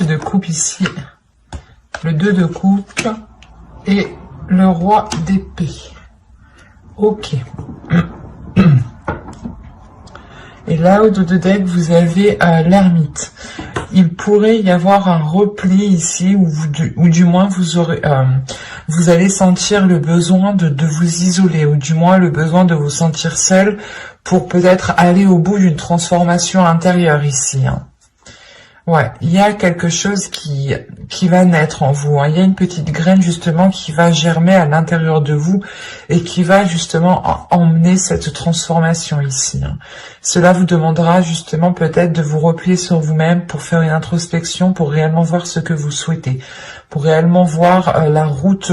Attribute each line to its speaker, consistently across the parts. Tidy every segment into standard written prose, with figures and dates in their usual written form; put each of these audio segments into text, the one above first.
Speaker 1: 8 de coupe ici, le 2 de coupe et le roi d'épée. Ok. Et là, au dos de deck, vous avez l'ermite. Il pourrait y avoir un repli ici, ou du moins vous allez sentir le besoin de vous isoler, ou du moins le besoin de vous sentir seul pour peut-être aller au bout d'une transformation intérieure ici. Hein. Ouais, il y a quelque chose qui va naître en vous. Hein. Il y a une petite graine justement qui va germer à l'intérieur de vous et qui va justement emmener cette transformation ici. Hein. Cela vous demandera justement peut-être de vous replier sur vous-même pour faire une introspection, pour réellement voir ce que vous souhaitez, pour réellement voir la route,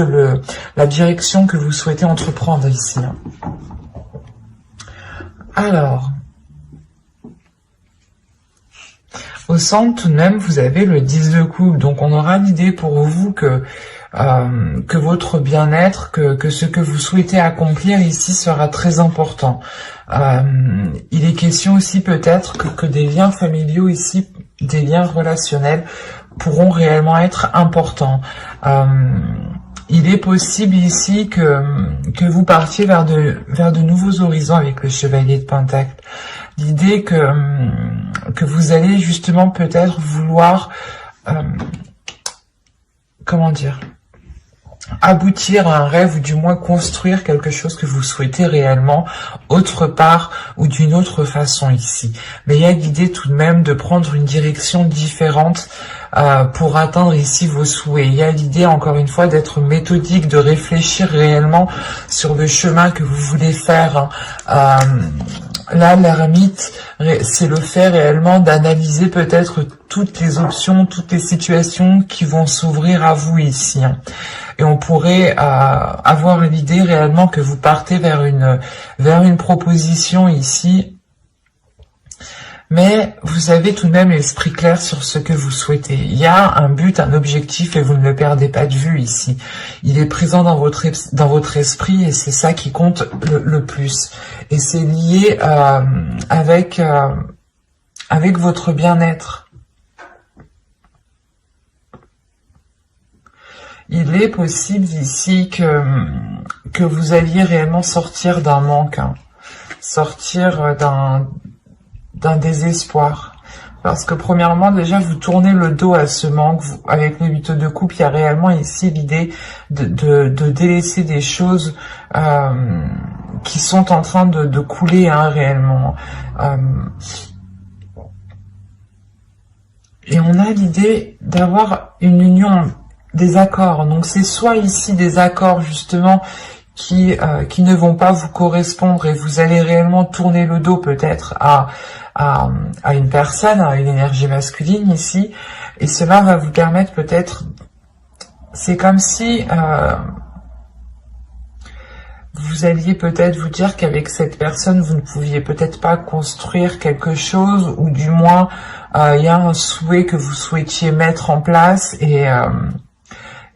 Speaker 1: la direction que vous souhaitez entreprendre ici. Hein. Alors... au centre, tout de même, vous avez le 10 de coupe. Donc, on aura l'idée pour vous que votre bien-être, que ce que vous souhaitez accomplir ici sera très important. Il est question aussi peut-être que des liens familiaux ici, des liens relationnels, pourront réellement être importants. Il est possible ici que vous partiez vers de nouveaux horizons avec le chevalier de Pentacle. L'idée que vous allez justement peut-être vouloir, comment dire, aboutir à un rêve ou du moins construire quelque chose que vous souhaitez réellement autre part ou d'une autre façon ici. Mais il y a l'idée tout de même de prendre une direction différente pour atteindre ici vos souhaits. Il y a l'idée encore une fois d'être méthodique, de réfléchir réellement sur le chemin que vous voulez faire. Là, l'ermite, c'est le fait réellement d'analyser peut-être toutes les options, toutes les situations qui vont s'ouvrir à vous ici. Et on pourrait avoir l'idée réellement que vous partez vers une proposition ici. Mais vous avez tout de même l'esprit clair sur ce que vous souhaitez. Il y a un but, un objectif et vous ne le perdez pas de vue ici. Il est présent dans votre esprit et c'est ça qui compte le plus. Et c'est lié avec votre bien-être. Il est possible ici que vous alliez réellement sortir d'un manque, hein. Sortir d'un désespoir. Parce que premièrement, déjà, vous tournez le dos à ce manque. Avec le 8 de coupe, il y a réellement ici l'idée de délaisser des choses qui sont en train de couler, hein, réellement. Et on a l'idée d'avoir une union, des accords. Donc c'est soit ici des accords justement qui ne vont pas vous correspondre et vous allez réellement tourner le dos peut-être à une personne, à une énergie masculine ici, et cela va vous permettre peut-être, c'est comme si vous alliez peut-être vous dire qu'avec cette personne, vous ne pouviez peut-être pas construire quelque chose, ou du moins, il y a un souhait que vous souhaitiez mettre en place, et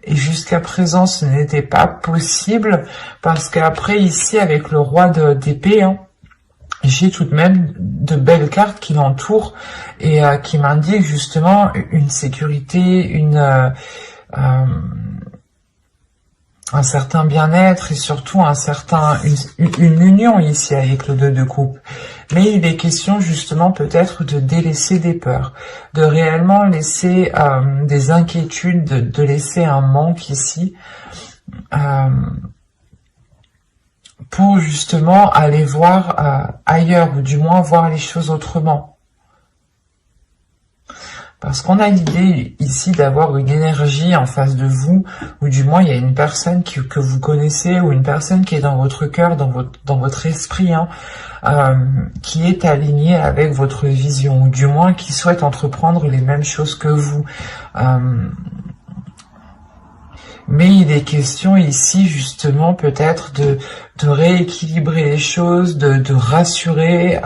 Speaker 1: jusqu'à présent, ce n'était pas possible, parce qu'après, ici, avec le roi d'épée, hein, j'ai tout de même de belles cartes qui l'entourent, et qui m'indiquent justement une sécurité, un certain bien-être et surtout une union ici avec le 2 de coupe. Mais il est question justement peut-être de délaisser des peurs, de réellement laisser des inquiétudes, de laisser un manque ici, pour justement aller voir ailleurs, ou du moins voir les choses autrement. Parce qu'on a l'idée ici d'avoir une énergie en face de vous, ou du moins il y a une personne que vous connaissez, ou une personne qui est dans votre cœur, dans votre esprit, hein, qui est alignée avec votre vision, ou du moins qui souhaite entreprendre les mêmes choses que vous. Mais il est question ici justement peut-être de rééquilibrer les choses, de rassurer,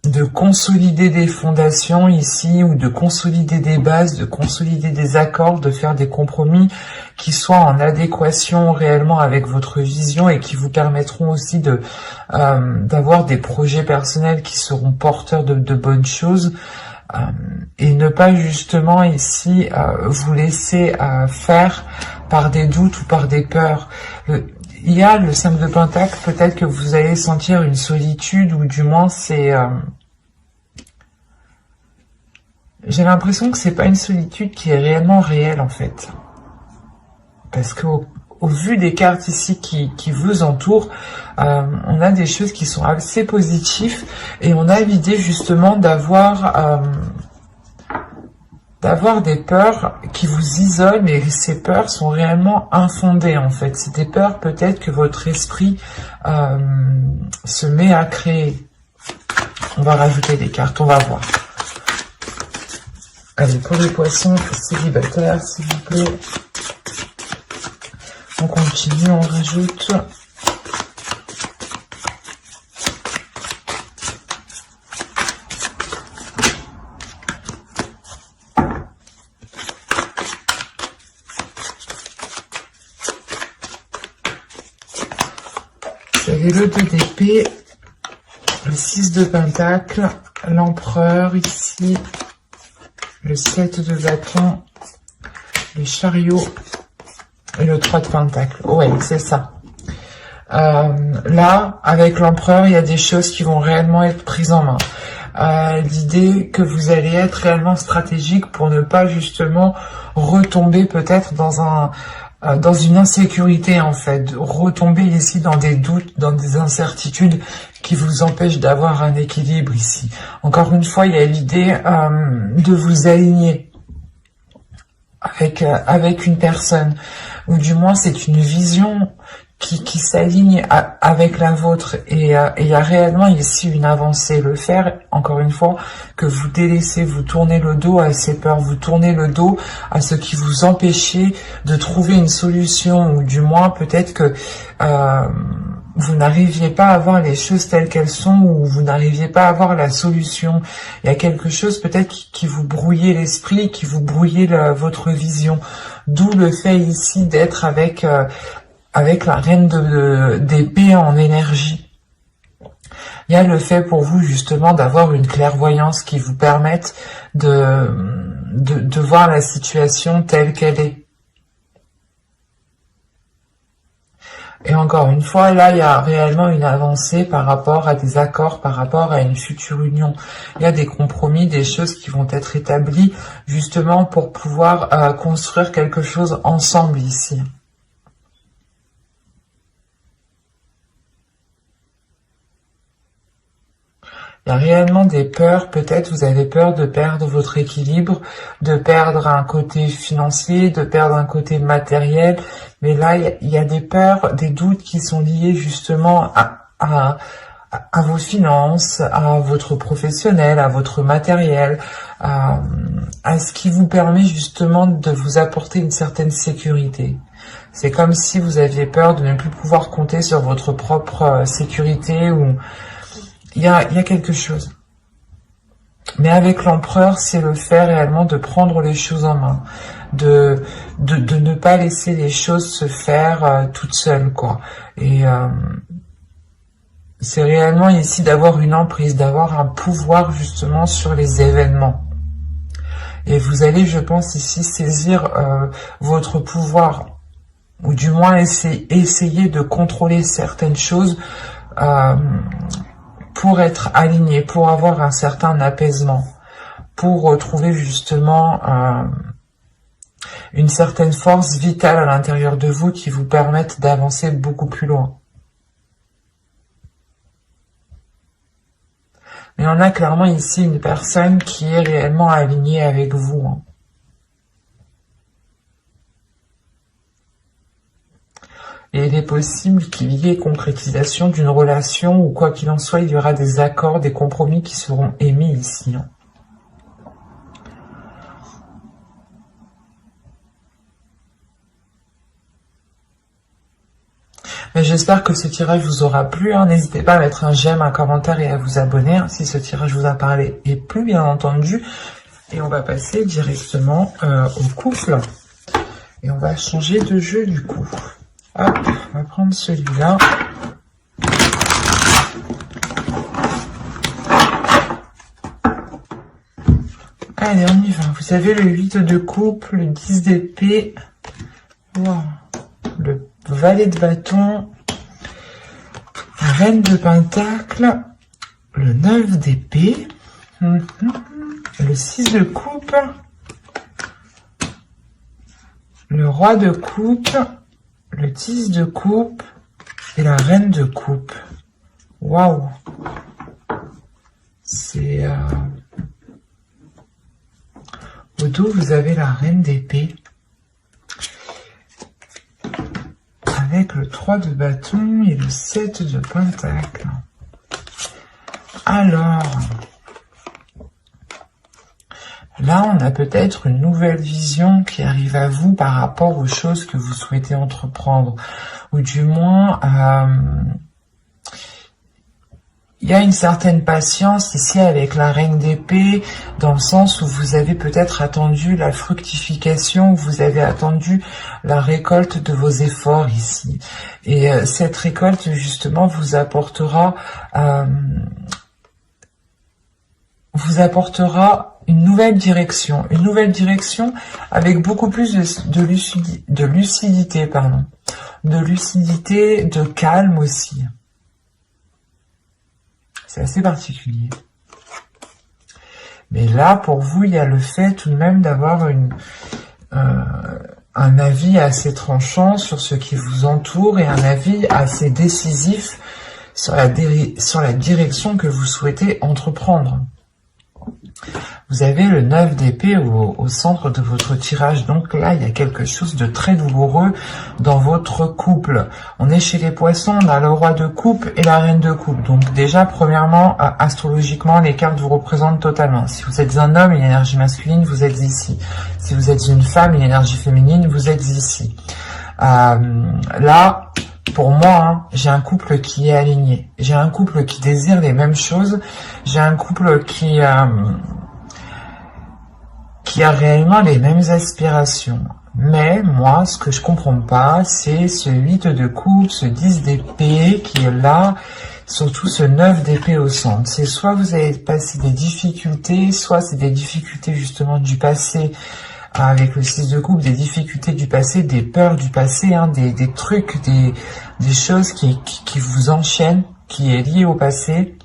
Speaker 1: de consolider des fondations ici, ou de consolider des bases, de consolider des accords, de faire des compromis qui soient en adéquation réellement avec votre vision et qui vous permettront aussi de d'avoir des projets personnels qui seront porteurs de bonnes choses, et ne pas justement ici vous laisser faire par des doutes ou par des peurs. Il y a le 5 de Pentacle, peut-être que vous allez sentir une solitude, ou du moins c'est... j'ai l'impression que c'est pas une solitude qui est réellement réelle en fait. Parce que au vu des cartes ici qui vous entourent, on a des choses qui sont assez positives, et on a l'idée justement d'avoir des peurs qui vous isolent, mais ces peurs sont réellement infondées en fait. C'est des peurs peut-être que votre esprit se met à créer. On va rajouter des cartes, on va voir. Allez, pour les poissons célibataires, s'il vous plaît. On continue, on rajoute. Vous avez le 2 d'épée, le 6 de pentacle, l'empereur ici, le 7 de bâton, le chariot et le 3 de pentacle. Ouais, c'est ça. Là, avec l'empereur, il y a des choses qui vont réellement être prises en main. L'idée que vous allez être réellement stratégique pour ne pas justement retomber peut-être dans une insécurité en fait, retomber ici dans des doutes, dans des incertitudes qui vous empêchent d'avoir un équilibre ici. Encore une fois, il y a l'idée de vous aligner avec une personne, ou du moins c'est une vision qui s'aligne avec la vôtre, et il y a réellement ici une avancée. Le faire, encore une fois, que vous délaissez, vous tournez le dos à ces peurs, vous tournez le dos à ce qui vous empêchait de trouver une solution, ou du moins peut-être que vous n'arriviez pas à voir les choses telles qu'elles sont, ou vous n'arriviez pas à voir la solution. Il y a quelque chose peut-être qui vous brouillait l'esprit, qui vous brouillait votre vision. D'où le fait ici d'être avec la reine d'épée en énergie. Il y a le fait pour vous justement d'avoir une clairvoyance qui vous permette de voir la situation telle qu'elle est. Et encore une fois, là, il y a réellement une avancée par rapport à des accords, par rapport à une future union. Il y a des compromis, des choses qui vont être établies justement pour pouvoir construire quelque chose ensemble ici. Il y a réellement des peurs, peut-être vous avez peur de perdre votre équilibre, de perdre un côté financier, de perdre un côté matériel, mais là il y a des peurs, des doutes qui sont liés justement à vos finances, à votre professionnel, à votre matériel, à ce qui vous permet justement de vous apporter une certaine sécurité. C'est comme si vous aviez peur de ne plus pouvoir compter sur votre propre sécurité, ou il y a quelque chose. Mais avec l'empereur, c'est le fait réellement de prendre les choses en main, de ne pas laisser les choses se faire toutes seules, quoi. Et c'est réellement ici d'avoir une emprise, d'avoir un pouvoir justement sur les événements. Et vous allez, je pense, ici saisir votre pouvoir, ou du moins essayer de contrôler certaines choses pour être aligné, pour avoir un certain apaisement, pour retrouver justement une certaine force vitale à l'intérieur de vous qui vous permette d'avancer beaucoup plus loin. Mais on a clairement ici une personne qui est réellement alignée avec vous, hein. Et il est possible qu'il y ait concrétisation d'une relation, ou quoi qu'il en soit, il y aura des accords, des compromis qui seront émis ici, hein. Mais j'espère que ce tirage vous aura plu. Hein. N'hésitez pas à mettre un j'aime, un commentaire et à vous abonner hein, si ce tirage vous a parlé et plu, bien entendu. Et on va passer directement au couple. Et on va changer de jeu du coup. Hop, on va prendre celui-là. Allez, on y va. Vous avez le 8 de coupe, le 10 d'épée, wow. Le valet de bâton, la reine de pentacle, le 9 d'épée, le 6 de coupe, le roi de coupe, le 10 de coupe et la reine de coupe. Waouh! C'est... Au dos, vous avez la reine d'épée. Avec le 3 de bâton et le 7 de pentacle. Alors... Là, on a peut-être une nouvelle vision qui arrive à vous par rapport aux choses que vous souhaitez entreprendre. Ou du moins, il y a une certaine patience ici avec la reine d'épée, dans le sens où vous avez peut-être attendu la fructification, vous avez attendu la récolte de vos efforts ici. Et cette récolte, justement, vous apportera une nouvelle direction avec beaucoup plus de lucidité, de calme aussi. C'est assez particulier. Mais là, pour vous, il y a le fait tout de même d'avoir un avis assez tranchant sur ce qui vous entoure et un avis assez décisif sur la direction que vous souhaitez entreprendre. Vous avez le 9 d'épée au centre de votre tirage. Donc là, il y a quelque chose de très douloureux dans votre couple. On est chez les poissons, on a le roi de coupe et la reine de coupe. Donc déjà, premièrement, astrologiquement, les cartes vous représentent totalement. Si vous êtes un homme, une énergie masculine, vous êtes ici. Si vous êtes une femme, une énergie féminine, vous êtes ici. Là... Pour moi, j'ai un couple qui est aligné. J'ai un couple qui désire les mêmes choses. J'ai un couple qui a réellement les mêmes aspirations. Mais moi, ce que je comprends pas, c'est ce 8 de coupe, ce 10 d'épée qui est là, surtout ce 9 d'épée au centre. C'est soit vous avez passé des difficultés, soit c'est des difficultés justement du passé, avec le 6 de coupe, des difficultés du passé, des peurs du passé, hein, des trucs, des choses qui vous enchaînent, qui est lié au passé,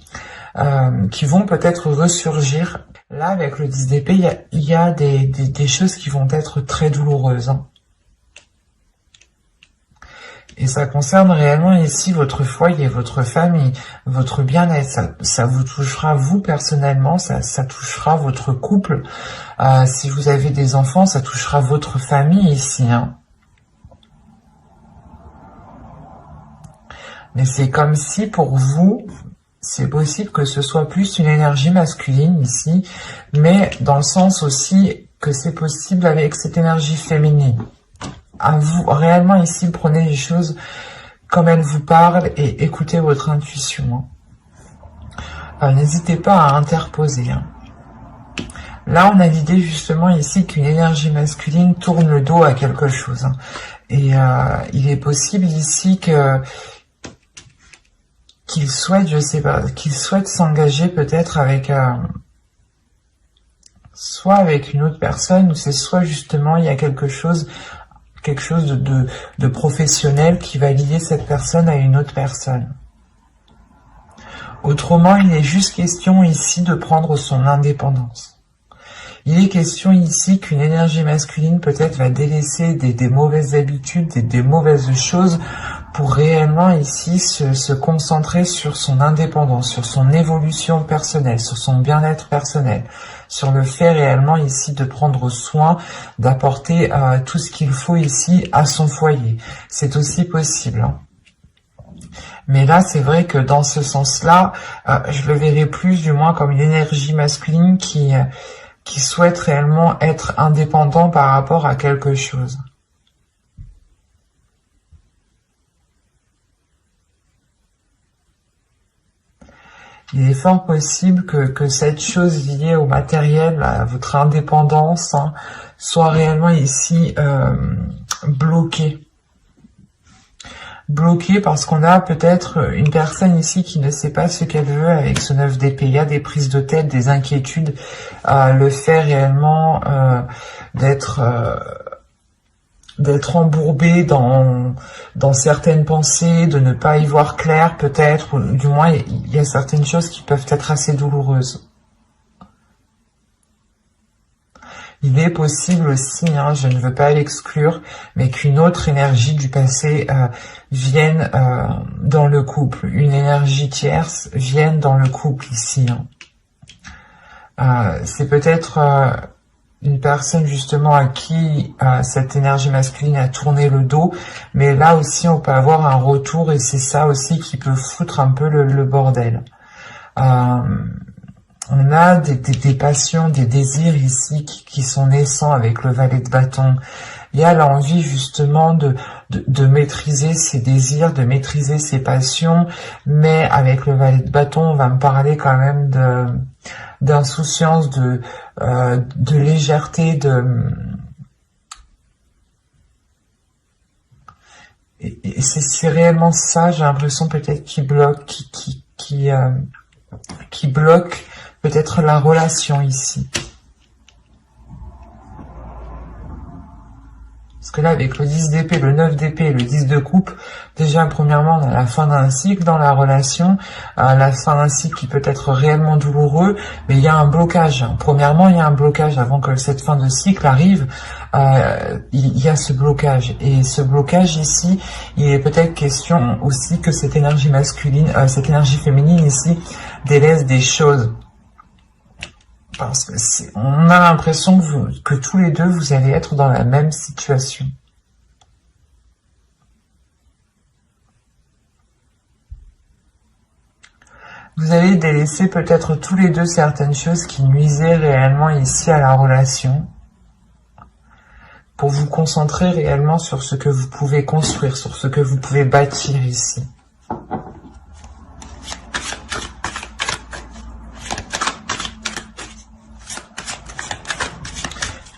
Speaker 1: qui vont peut-être ressurgir. Là, avec le 10 d'épée, il y a des choses qui vont être très douloureuses. Hein. Et ça concerne réellement ici votre foyer, votre famille, votre bien-être. Ça vous touchera vous personnellement, ça touchera votre couple. Si vous avez des enfants, ça touchera votre famille ici. Hein. Mais c'est comme si pour vous, c'est possible que ce soit plus une énergie masculine ici, mais dans le sens aussi que c'est possible avec cette énergie féminine. À vous, réellement ici, prenez les choses comme elles vous parlent et écoutez votre intuition. Hein. N'hésitez pas à interposer. Hein. Là, on a l'idée justement ici qu'une énergie masculine tourne le dos à quelque chose. Hein. Et il est possible ici qu'il souhaite, je sais pas, qu'il souhaite s'engager peut-être avec... soit avec une autre personne, ou c'est soit justement il y a quelque chose de professionnel qui va lier cette personne à une autre personne. Autrement, il est juste question ici de prendre son indépendance. Il est question ici qu'une énergie masculine peut-être va délaisser des mauvaises habitudes, des mauvaises choses pour réellement ici se concentrer sur son indépendance, sur son évolution personnelle, sur son bien-être personnel, sur le fait réellement ici de prendre soin, d'apporter tout ce qu'il faut ici à son foyer. C'est aussi possible. Hein. Mais là, c'est vrai que dans ce sens-là, je le verrais plus du moins comme une énergie masculine qui souhaite réellement être indépendant par rapport à quelque chose. Il est fort possible que cette chose liée au matériel, à votre indépendance, hein, soit réellement ici bloquée. Bloquée parce qu'on a peut-être une personne ici qui ne sait pas ce qu'elle veut avec ce 9 d'épée. Il y a des prises de tête, des inquiétudes, le fait réellement d'être embourbé dans certaines pensées, de ne pas y voir clair peut-être, ou du moins il y a certaines choses qui peuvent être assez douloureuses. Il est possible aussi, hein, je ne veux pas l'exclure, mais qu'une autre énergie du passé vienne dans le couple, une énergie tierce vienne dans le couple ici. Hein. C'est peut-être une personne justement à qui cette énergie masculine a tourné le dos, mais là aussi on peut avoir un retour et c'est ça aussi qui peut foutre un peu le bordel. On a des passions, des désirs ici qui sont naissants avec le valet de bâton. Il y a l'envie justement de maîtriser ses désirs, de maîtriser ses passions, mais avec le valet de bâton, on va me parler quand même d'insouciance, de légèreté, et c'est réellement ça, j'ai l'impression peut-être qui bloque, qui bloque peut-être la relation ici. Parce que là, avec le 10 d'épée, le 9 d'épée et le 10 de coupe, déjà, premièrement, on a la fin d'un cycle dans la relation, la fin d'un cycle qui peut être réellement douloureux, mais il y a un blocage. Premièrement, il y a un blocage avant que cette fin de cycle arrive, il y a ce blocage. Et ce blocage ici, il est peut-être question aussi que cette énergie masculine, cette énergie féminine ici, délaisse des choses. Parce que on a l'impression que tous les deux, vous allez être dans la même situation. Vous allez délaisser peut-être tous les deux certaines choses qui nuisaient réellement ici à la relation, pour vous concentrer réellement sur ce que vous pouvez construire, sur ce que vous pouvez bâtir ici.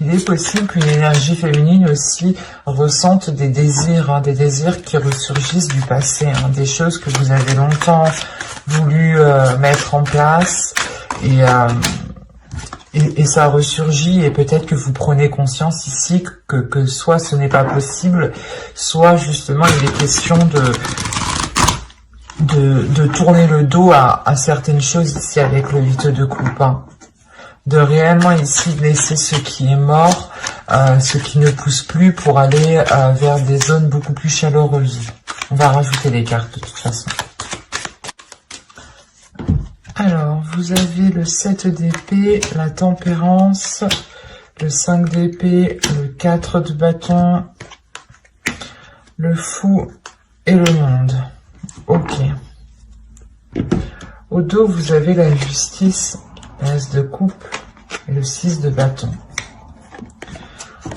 Speaker 1: Il est possible qu'une énergie féminine aussi ressente des désirs, hein, des désirs qui ressurgissent du passé, hein, des choses que vous avez longtemps voulu mettre en place et ça ressurgit et peut-être que vous prenez conscience ici que soit ce n'est pas possible, soit justement il est question de tourner le dos à certaines choses ici avec le 8 de coupe, hein. De réellement ici laisser ce qui est mort, ce qui ne pousse plus pour aller vers des zones beaucoup plus chaleureuses. On va rajouter les cartes de toute façon. Alors, vous avez le 7 d'épée, la tempérance, le 5 d'épée, le 4 de bâton, le fou et le monde. Ok. Au dos, vous avez la justice, l'as de coupe et le 6 de bâton.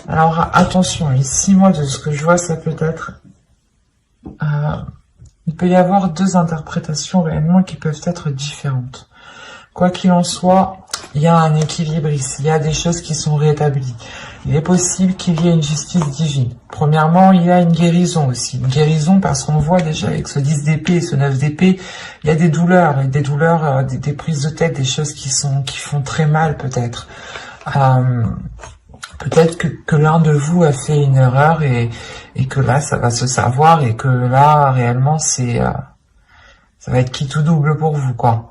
Speaker 1: Alors attention, ici moi de ce que je vois ça peut être il peut y avoir deux interprétations réellement qui peuvent être différentes. Quoi qu'il en soit, il y a un équilibre ici, il y a des choses qui sont rétablies. Il est possible qu'il y ait une justice divine. Premièrement, il y a une guérison aussi. Une guérison parce qu'on voit déjà avec ce 10 d'épée et ce 9 d'épée, il y a des douleurs, des prises de tête, des choses qui font très mal peut-être. Peut-être que l'un de vous a fait une erreur et que là, ça va se savoir et que là, réellement, ça va être qui tout double pour vous, quoi.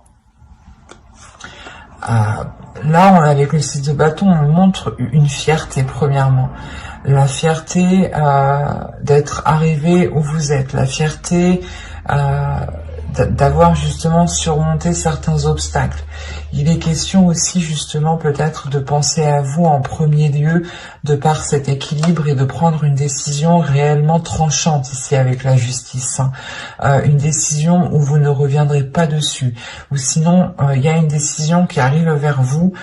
Speaker 1: Là, avec le 6 de bâton, on montre une fierté, premièrement. La fierté d'être arrivé où vous êtes. La fierté d'avoir justement surmonté certains obstacles. Il est question aussi justement peut-être de penser à vous en premier lieu, de par cet équilibre, et de prendre une décision réellement tranchante ici avec la justice. Une décision où vous ne reviendrez pas dessus. Ou sinon, il y a une décision qui arrive vers vous,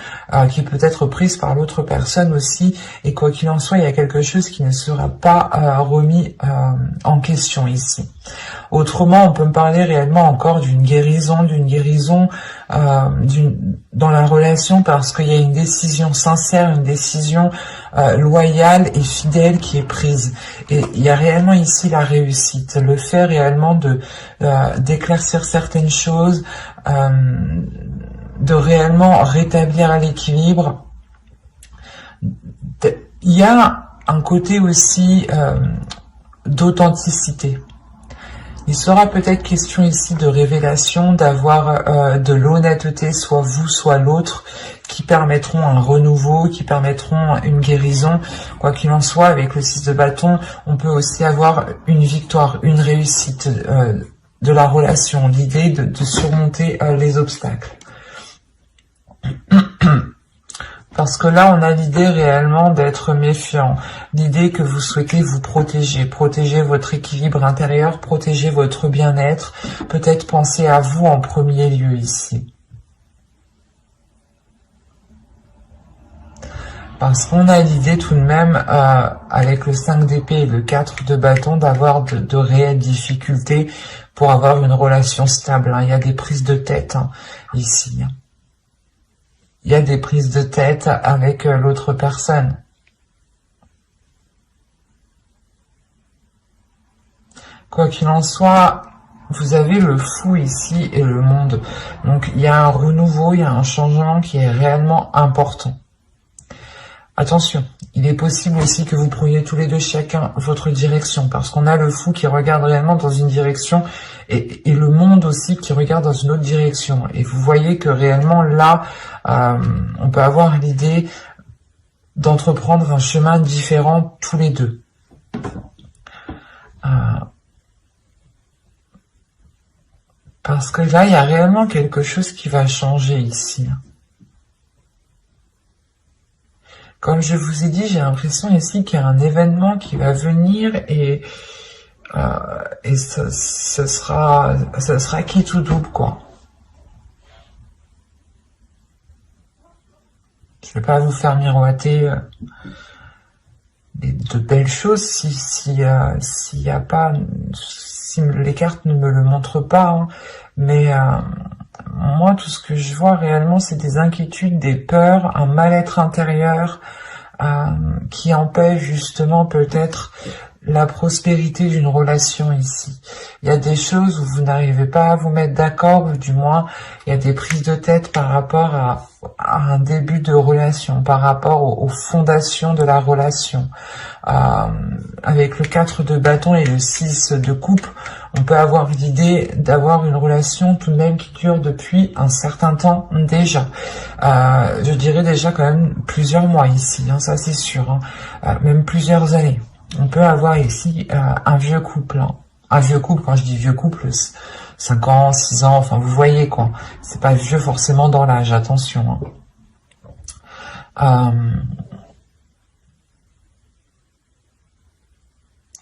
Speaker 1: qui peut être prise par l'autre personne aussi, et quoi qu'il en soit, il y a quelque chose qui ne sera pas remis en question ici. Autrement, on peut me parler réellement encore d'une guérison dans la relation, parce qu'il y a une décision sincère, une décision loyale et fidèle qui est prise. Et il y a réellement ici la réussite, le fait réellement d'éclaircir certaines choses, de réellement rétablir l'équilibre. Il y a un côté aussi d'authenticité. Il sera peut-être question ici de révélation, d'avoir de l'honnêteté, soit vous, soit l'autre, qui permettront un renouveau, qui permettront une guérison. Quoi qu'il en soit, avec le 6 de bâton, on peut aussi avoir une victoire, une réussite de la relation, l'idée de surmonter les obstacles. Parce que là, on a l'idée réellement d'être méfiant, l'idée que vous souhaitez vous protéger, protéger votre équilibre intérieur, protéger votre bien-être, peut-être penser à vous en premier lieu ici. Parce qu'on a l'idée tout de même, avec le 5 d'épée et le 4 de bâton, d'avoir de réelles difficultés pour avoir une relation stable. Il y a des prises de tête ici. Il y a des prises de tête avec l'autre personne. Quoi qu'il en soit, vous avez le fou ici et le monde. Donc il y a un renouveau, il y a un changement qui est réellement important. Attention, il est possible aussi que vous preniez tous les deux chacun votre direction, parce qu'on a le fou qui regarde réellement dans une direction et le monde aussi qui regarde dans une autre direction. Et vous voyez que réellement là, on peut avoir l'idée d'entreprendre un chemin différent tous les deux. Parce que là, il y a réellement quelque chose qui va changer ici. Comme je vous ai dit, j'ai l'impression ici qu'il y a un événement qui va venir et ce sera quitte ou double, quoi. Je vais pas vous faire miroiter de belles choses s'il y a pas, si les cartes ne me le montrent pas, mais moi, tout ce que je vois réellement, c'est des inquiétudes, des peurs, un mal-être intérieur qui empêche justement peut-être la prospérité d'une relation ici. Il y a des choses où vous n'arrivez pas à vous mettre d'accord, ou du moins, il y a des prises de tête par rapport à un début de relation, par rapport aux fondations de la relation. Avec le 4 de bâton et le 6 de coupe, on peut avoir l'idée d'avoir une relation tout de même qui dure depuis un certain temps déjà. Je dirais déjà quand même plusieurs mois ici, ça c'est sûr, même plusieurs années. On peut avoir ici un vieux couple. Un vieux couple, quand je dis vieux couple, 5 ans, 6 ans, enfin vous voyez quoi. C'est pas vieux forcément dans l'âge, attention.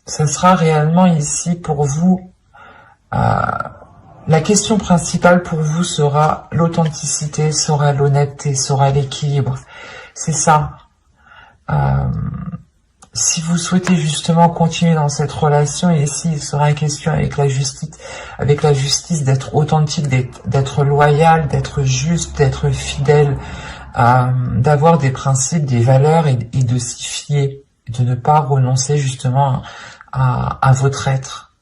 Speaker 1: Ce sera réellement ici pour vous, la question principale pour vous sera l'authenticité, sera l'honnêteté, sera l'équilibre. C'est ça. Si vous souhaitez justement continuer dans cette relation, et ici il sera question avec la justice d'être authentique, d'être loyal, d'être juste, d'être fidèle, d'avoir des principes, des valeurs et de s'y fier, de ne pas renoncer justement à votre être.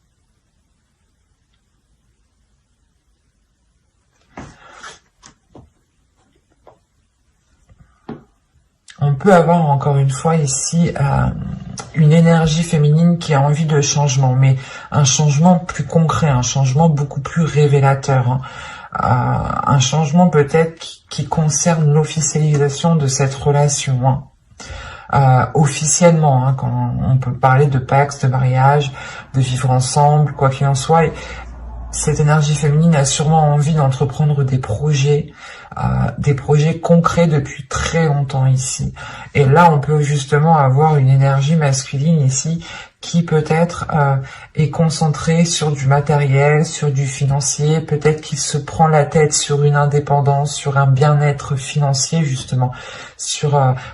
Speaker 1: On peut avoir encore une fois ici une énergie féminine qui a envie de changement, mais un changement plus concret, un changement beaucoup plus révélateur, un changement peut-être qui concerne l'officialisation de cette relation. Officiellement, quand on peut parler de pacte, de mariage, de vivre ensemble, quoi qu'il en soit. Cette énergie féminine a sûrement envie d'entreprendre des projets, des projets concrets depuis très longtemps ici. Et là, on peut justement avoir une énergie masculine ici qui peut-être est concentrée sur du matériel, sur du financier, peut-être qu'il se prend la tête sur une indépendance, sur un bien-être financier justement, sur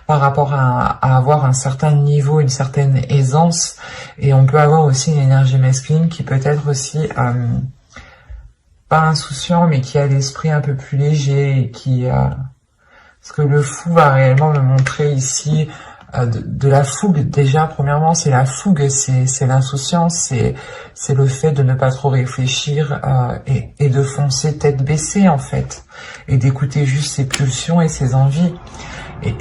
Speaker 1: par rapport à avoir un certain niveau, une certaine aisance. Et on peut avoir aussi une énergie masculine qui peut être aussi pas insouciant, mais qui a l'esprit un peu plus léger et qui parce que le fou va réellement me montrer ici de la fougue. Déjà, premièrement, c'est la fougue, c'est l'insouciance, c'est le fait de ne pas trop réfléchir et de foncer tête baissée en fait, et d'écouter juste ses pulsions et ses envies.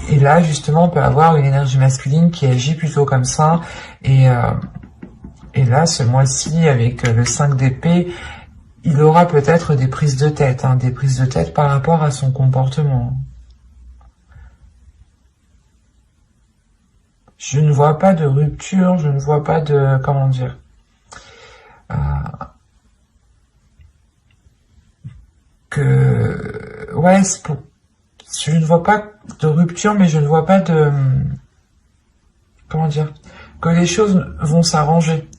Speaker 1: Et là, justement, on peut avoir une énergie masculine qui agit plutôt comme ça. Et là, ce mois-ci, avec le 5 d'épée, il aura peut-être des prises de tête, des prises de tête par rapport à son comportement. Je ne vois pas de rupture, je ne vois pas de... comment dire ouais, je ne vois pas de rupture, mais je ne vois pas de... comment dire, que les choses vont s'arranger.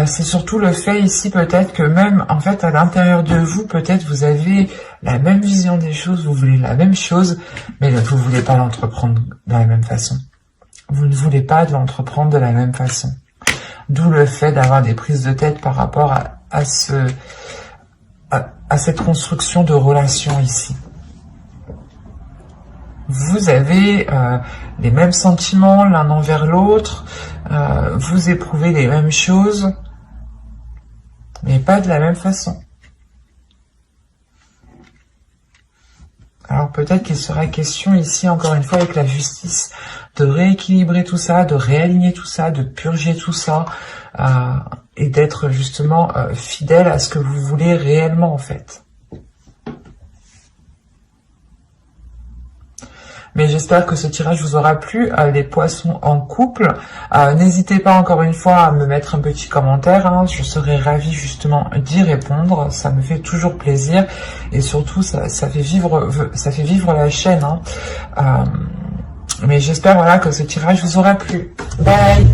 Speaker 1: C'est surtout le fait ici peut-être que même en fait à l'intérieur de vous, peut-être vous avez la même vision des choses, vous voulez la même chose, mais vous ne voulez pas l'entreprendre de la même façon. Vous ne voulez pas l'entreprendre de la même façon. D'où le fait d'avoir des prises de tête par rapport à cette construction de relation ici. Vous avez les mêmes sentiments l'un envers l'autre, vous éprouvez les mêmes choses, mais pas de la même façon. Alors peut-être qu'il sera question ici, encore une fois avec la justice, de rééquilibrer tout ça, de réaligner tout ça, de purger tout ça, et d'être justement fidèle à ce que vous voulez réellement en fait. Mais j'espère que ce tirage vous aura plu, les poissons en couple. N'hésitez pas encore une fois à me mettre un petit commentaire, je serai ravie justement d'y répondre, ça me fait toujours plaisir et surtout ça fait vivre la chaîne. Mais j'espère voilà que ce tirage vous aura plu. Bye.